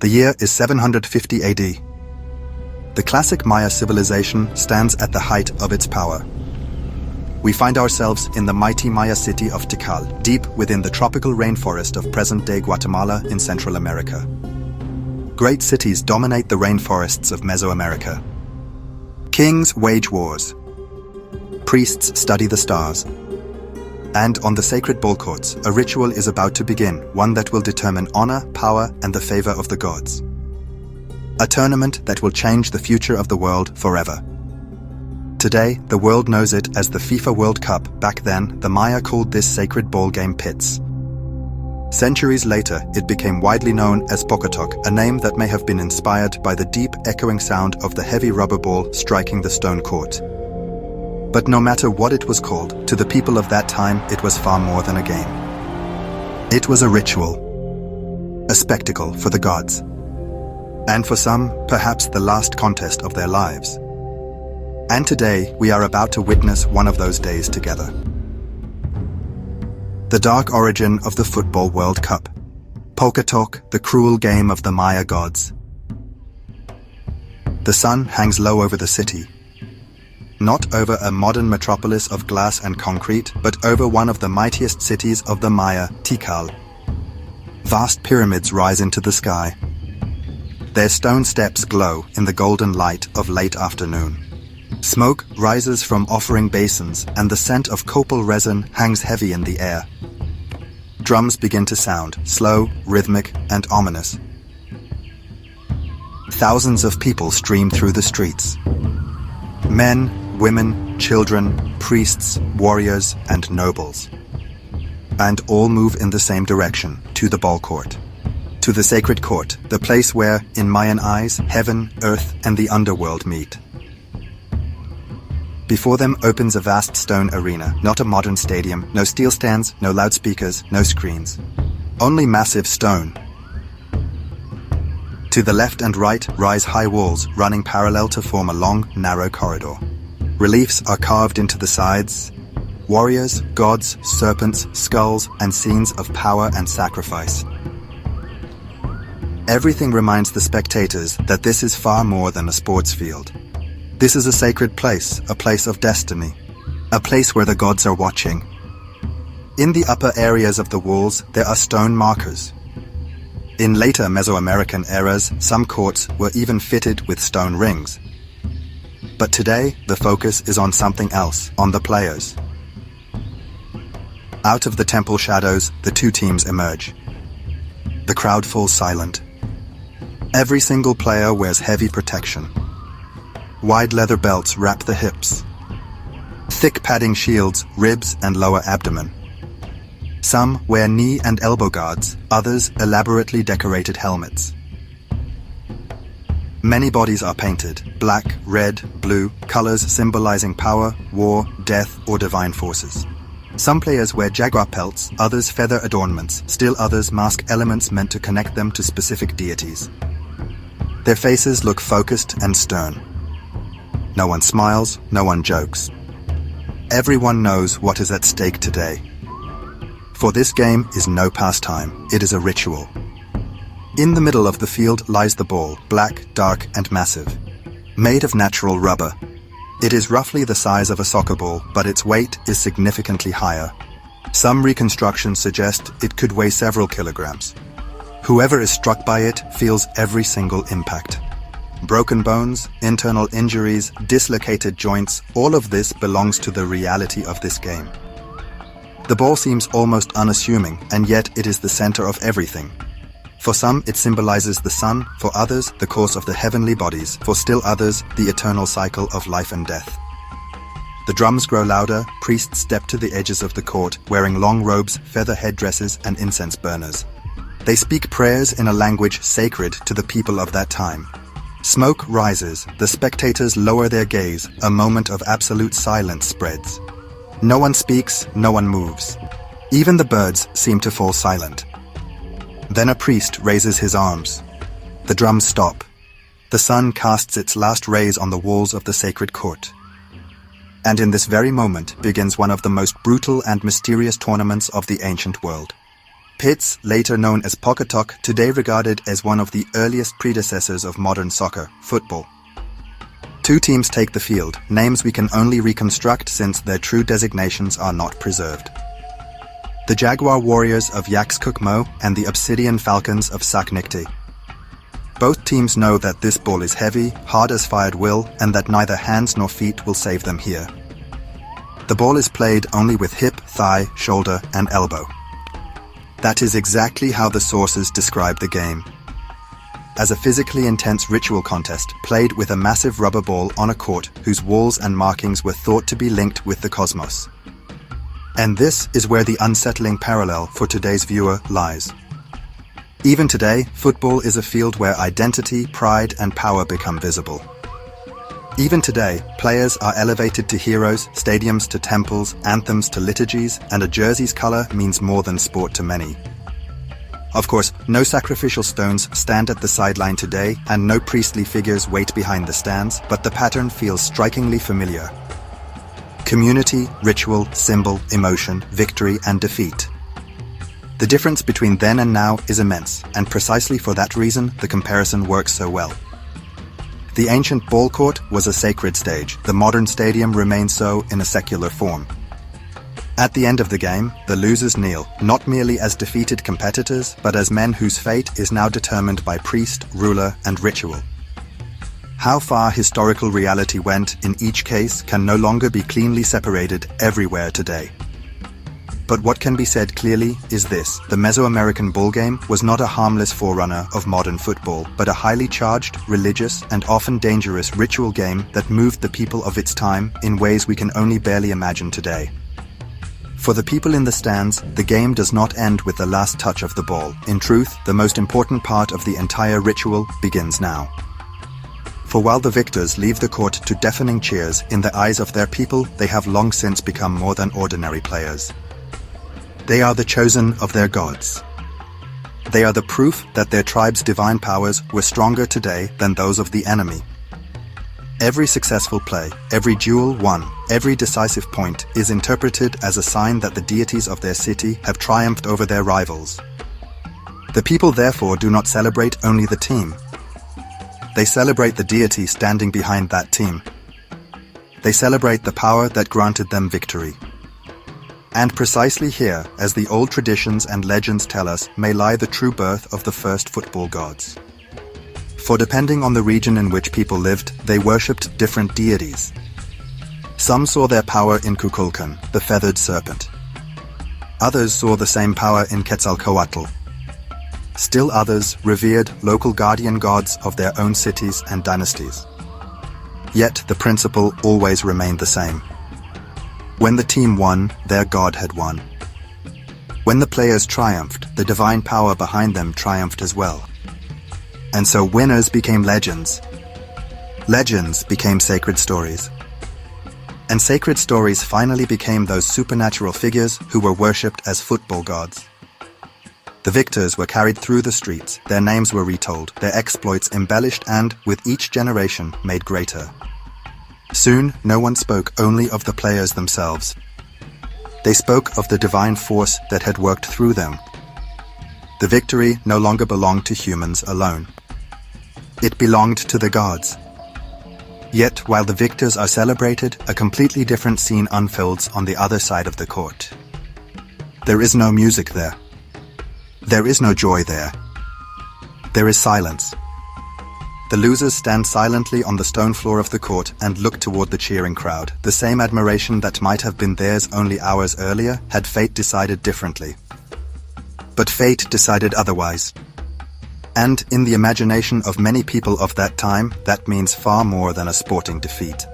The year is 750 AD. The classic Maya civilization stands at the height of its power. We find ourselves in the mighty Maya city of Tikal, deep within the tropical rainforest of present-day Guatemala in Central America. Great cities dominate the rainforests of Mesoamerica. Kings wage wars. Priests study the stars. And on the sacred ball courts, a ritual is about to begin, one that will determine honor, power, and the favor of the gods. A tournament that will change the future of the world forever. Today, the world knows it as the FIFA World Cup. Back then, the Maya called this sacred ball game Pitz. Centuries later, it became widely known as Pok-a-Tok, a name that may have been inspired by the deep, echoing sound of the heavy rubber ball striking the stone court. But no matter what it was called, to the people of that time, it was far more than a game. It was a ritual, a spectacle for the gods, and for some, perhaps the last contest of their lives. And today, we are about to witness one of those days together. The dark origin of the Football World Cup. Pok-a-Tok, the cruel game of the Maya gods. The sun hangs low over the city. Not over a modern metropolis of glass and concrete, but over one of the mightiest cities of the Maya, Tikal. Vast pyramids rise into the sky. Their stone steps glow in the golden light of late afternoon. Smoke rises from offering basins, and the scent of copal resin hangs heavy in the air. Drums begin to sound, slow, rhythmic, and ominous. Thousands of people stream through the streets. Men, women, children, priests, warriors, and nobles. And all move in the same direction, to the ball court. To the sacred court, the place where, in Mayan eyes, heaven, earth, and the underworld meet. Before them opens a vast stone arena, not a modern stadium, no steel stands, no loudspeakers, no screens. Only massive stone. To the left and right rise high walls running parallel to form a long, narrow corridor. Reliefs are carved into the sides. Warriors, gods, serpents, skulls, and scenes of power and sacrifice. Everything reminds the spectators that this is far more than a sports field. This is a sacred place, a place of destiny, a place where the gods are watching. In the upper areas of the walls, there are stone markers. In later Mesoamerican eras, some courts were even fitted with stone rings. But today, the focus is on something else, on the players. Out of the temple shadows, the two teams emerge. The crowd falls silent. Every single player wears heavy protection. Wide leather belts wrap the hips. Thick padding shields, ribs, and lower abdomen. Some wear knee and elbow guards, others elaborately decorated helmets. Many bodies are painted, black, red, blue, colors symbolizing power, war, death, or divine forces. Some players wear jaguar pelts, others feather adornments, still others mask elements meant to connect them to specific deities. Their faces look focused and stern. No one smiles, no one jokes. Everyone knows what is at stake today. For this game is no pastime, it is a ritual. In the middle of the field lies the ball, black, dark, and massive. Made of natural rubber. It is roughly the size of a soccer ball, but its weight is significantly higher. Some reconstructions suggest it could weigh several kilograms. Whoever is struck by it feels every single impact. Broken bones, internal injuries, dislocated joints, all of this belongs to the reality of this game. The ball seems almost unassuming, and yet it is the center of everything. For some, it symbolizes the sun, for others, the course of the heavenly bodies, for still others, the eternal cycle of life and death. The drums grow louder, priests step to the edges of the court, wearing long robes, feather headdresses, and incense burners. They speak prayers in a language sacred to the people of that time. Smoke rises, the spectators lower their gaze, a moment of absolute silence spreads. No one speaks, no one moves. Even the birds seem to fall silent. Then a priest raises his arms. The drums stop. The sun casts its last rays on the walls of the sacred court. And in this very moment begins one of the most brutal and mysterious tournaments of the ancient world. Pitz, later known as Pok-a-Tok, today regarded as one of the earliest predecessors of modern soccer, football. Two teams take the field, names we can only reconstruct since their true designations are not preserved. The Jaguar Warriors of Yaxcook-Mo and the Obsidian Falcons of Saknikti. Both teams know that this ball is heavy, hard as fired will, and that neither hands nor feet will save them here. The ball is played only with hip, thigh, shoulder, and elbow. That is exactly how the sources describe the game. As a physically intense ritual contest played with a massive rubber ball on a court whose walls and markings were thought to be linked with the cosmos. And this is where the unsettling parallel for today's viewer lies. Even today, football is a field where identity, pride, and power become visible. Even today, players are elevated to heroes, stadiums to temples, anthems to liturgies, and a jersey's color means more than sport to many. Of course, no sacrificial stones stand at the sideline today, and no priestly figures wait behind the stands, but the pattern feels strikingly familiar. Community, ritual, symbol, emotion, victory, and defeat. The difference between then and now is immense, and precisely for that reason, the comparison works so well. The ancient ball court was a sacred stage. The modern stadium remains so in a secular form. At the end of the game, the losers kneel, not merely as defeated competitors, but as men whose fate is now determined by priest, ruler, and ritual. How far historical reality went in each case can no longer be cleanly separated everywhere today. But what can be said clearly is this: the Mesoamerican ballgame was not a harmless forerunner of modern football, but a highly charged, religious, and often dangerous ritual game that moved the people of its time in ways we can only barely imagine today. For the people in the stands, the game does not end with the last touch of the ball. In truth, the most important part of the entire ritual begins now. For while the victors leave the court to deafening cheers, in the eyes of their people, they have long since become more than ordinary players. They are the chosen of their gods. They are the proof that their tribe's divine powers were stronger today than those of the enemy. Every successful play, every duel won, every decisive point is interpreted as a sign that the deities of their city have triumphed over their rivals. The people therefore do not celebrate only the team. They celebrate the deity standing behind that team. They celebrate the power that granted them victory. And precisely here, as the old traditions and legends tell us, may lie the true birth of the first football gods. For depending on the region in which people lived, they worshipped different deities. Some saw their power in Kukulkan, the feathered serpent. Others saw the same power in Quetzalcoatl. Still others revered local guardian gods of their own cities and dynasties. Yet the principle always remained the same. When the team won, their god had won. When the players triumphed, the divine power behind them triumphed as well. And so winners became legends. Legends became sacred stories. And sacred stories finally became those supernatural figures who were worshipped as football gods. The victors were carried through the streets, their names were retold, their exploits embellished and, with each generation, made greater. Soon, no one spoke only of the players themselves. They spoke of the divine force that had worked through them. The victory no longer belonged to humans alone. It belonged to the gods. Yet, while the victors are celebrated, a completely different scene unfolds on the other side of the court. There is no music there. There is no joy there. There is silence. The losers stand silently on the stone floor of the court and look toward the cheering crowd. The same admiration that might have been theirs only hours earlier had fate decided differently. But fate decided otherwise. And in the imagination of many people of that time, that means far more than a sporting defeat.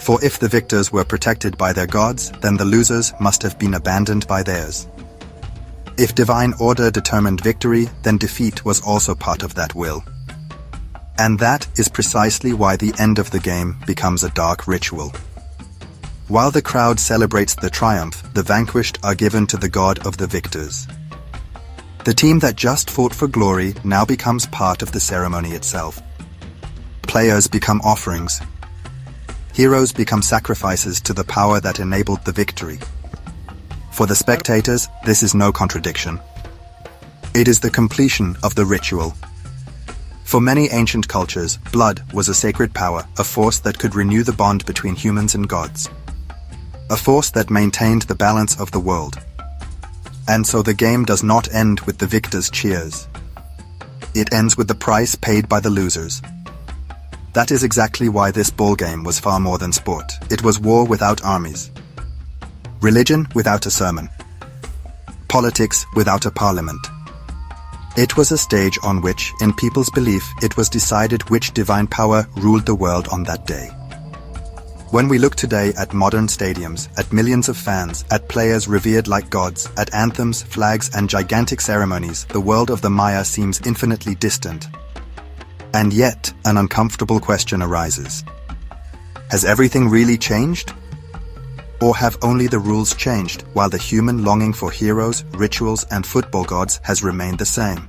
For if the victors were protected by their gods, then the losers must have been abandoned by theirs. If divine order determined victory, then defeat was also part of that will. And that is precisely why the end of the game becomes a dark ritual. While the crowd celebrates the triumph, the vanquished are given to the god of the victors. The team that just fought for glory now becomes part of the ceremony itself. Players become offerings. Heroes become sacrifices to the power that enabled the victory. For the spectators, this is no contradiction. It is the completion of the ritual. For many ancient cultures, blood was a sacred power, a force that could renew the bond between humans and gods. A force that maintained the balance of the world. And so the game does not end with the victor's cheers. It ends with the price paid by the losers. That is exactly why this ball game was far more than sport. It was war without armies. Religion without a sermon. Politics without a parliament. It was a stage on which, in people's belief, it was decided which divine power ruled the world on that day. When we look today at modern stadiums, at millions of fans, at players revered like gods, at anthems, flags, and gigantic ceremonies, the world of the Maya seems infinitely distant. And yet, an uncomfortable question arises. Has everything really changed? Or have only the rules changed, while the human longing for heroes, rituals, and football gods has remained the same?